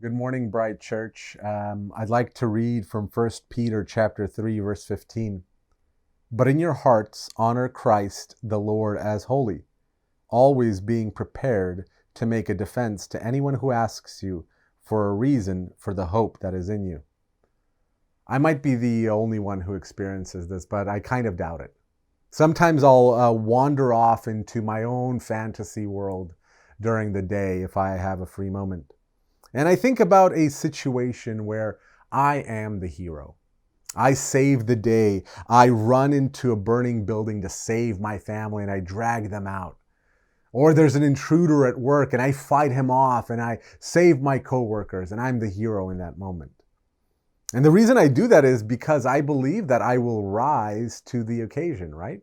Good morning, Bryte Church. I'd like to read from 1 Peter chapter 3, verse 15. But in your hearts, honor Christ the Lord as holy, always being prepared to make a defense to anyone who asks you for a reason for the hope that is in you. I might be the only one who experiences this, but I kind of doubt it. Sometimes I'll wander off into my own fantasy world during the day if I have a free moment. And I think about a situation where I am the hero. I save the day. I run into a burning building to save my family and I drag them out. Or there's an intruder at work and I fight him off and I save my coworkers and I'm the hero in that moment. And the reason I do that is because I believe that I will rise to the occasion, right?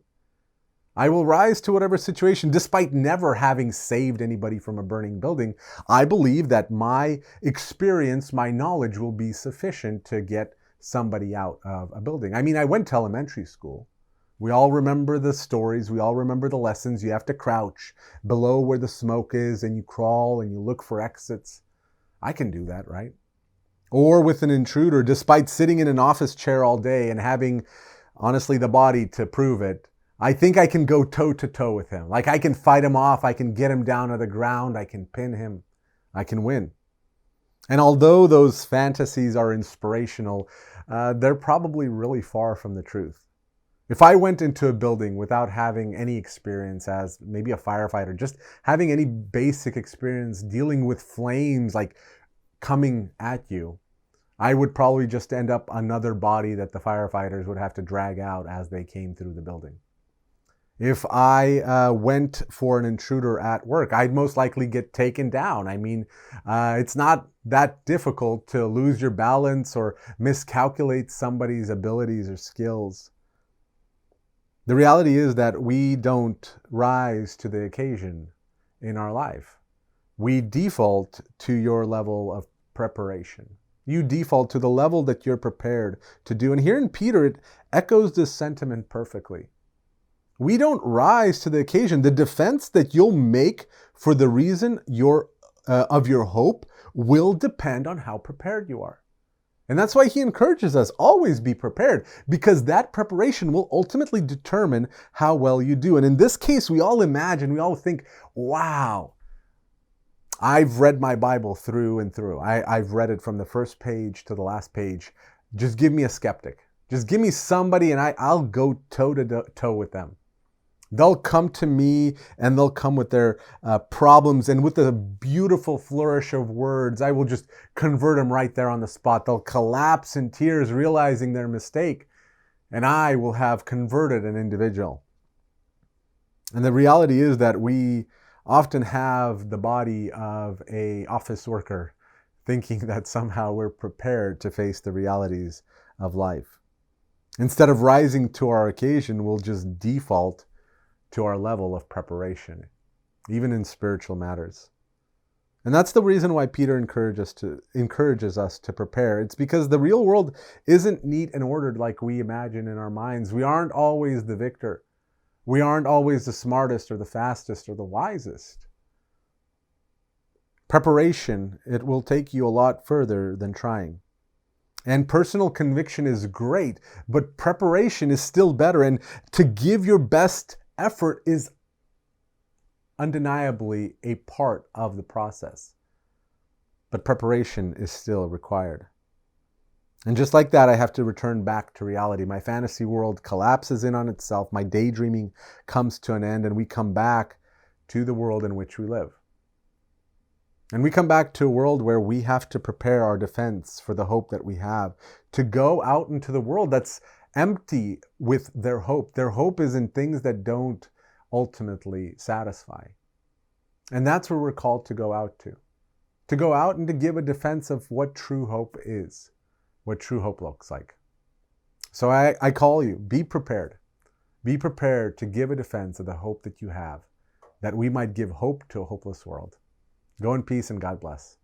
I will rise to whatever situation, despite never having saved anybody from a burning building. I believe that my experience, my knowledge will be sufficient to get somebody out of a building. I mean, I went to elementary school. We all remember the stories. We all remember the lessons. You have to crouch below where the smoke is and you crawl and you look for exits. I can do that, right? Or with an intruder, despite sitting in an office chair all day and having, honestly, the body to prove it, I think I can go toe to toe with him. Like I can fight him off. I can get him down to the ground. I can pin him. I can win. And although those fantasies are inspirational, they're probably really far from the truth. If I went into a building without having any experience as maybe a firefighter, just having any basic experience dealing with flames like coming at you, I would probably just end up another body that the firefighters would have to drag out as they came through the building. If I went for an intruder at work, I'd most likely get taken down. I mean, it's not that difficult to lose your balance or miscalculate somebody's abilities or skills. The reality is that we don't rise to the occasion in our life. We default to your level of preparation. You default to the level that you're prepared to do. And here in Peter, it echoes this sentiment perfectly. We don't rise to the occasion. The defense that you'll make for the reason of your hope will depend on how prepared you are. And that's why he encourages us, always be prepared, because that preparation will ultimately determine how well you do. And in this case, we all imagine, we all think, wow, I've read my Bible through and through. I've read it from the first page to the last page. Just give me a skeptic. Just give me somebody and I'll go toe to toe with them. They'll come to me and they'll come with their problems, and with a beautiful flourish of words, I will just convert them right there on the spot. They'll collapse in tears, realizing their mistake, and I will have converted an individual. And the reality is that we often have the body of an office worker, thinking that somehow we're prepared to face the realities of life. Instead of rising to our occasion, we'll just default to our level of preparation, even in spiritual matters. And that's the reason why Peter encourages us to prepare. It's because the real world isn't neat and ordered like we imagine in our minds. We aren't always the victor. We aren't always the smartest or the fastest or the wisest. Preparation, it will take you a lot further than trying. And personal conviction is great, but preparation is still better. And to give your best effort is undeniably a part of the process. But preparation is still required. And just like that, I have to return back to reality. My fantasy world collapses in on itself. My daydreaming comes to an end, and we come back to the world in which we live. And we come back to a world where we have to prepare our defense for the hope that we have, to go out into the world that's empty with their hope. Their hope is in things that don't ultimately satisfy. And that's where we're called to go out to go out and to give a defense of what true hope is, what true hope looks like. So I call you, be prepared. Be prepared to give a defense of the hope that you have, that we might give hope to a hopeless world. Go in peace and God bless.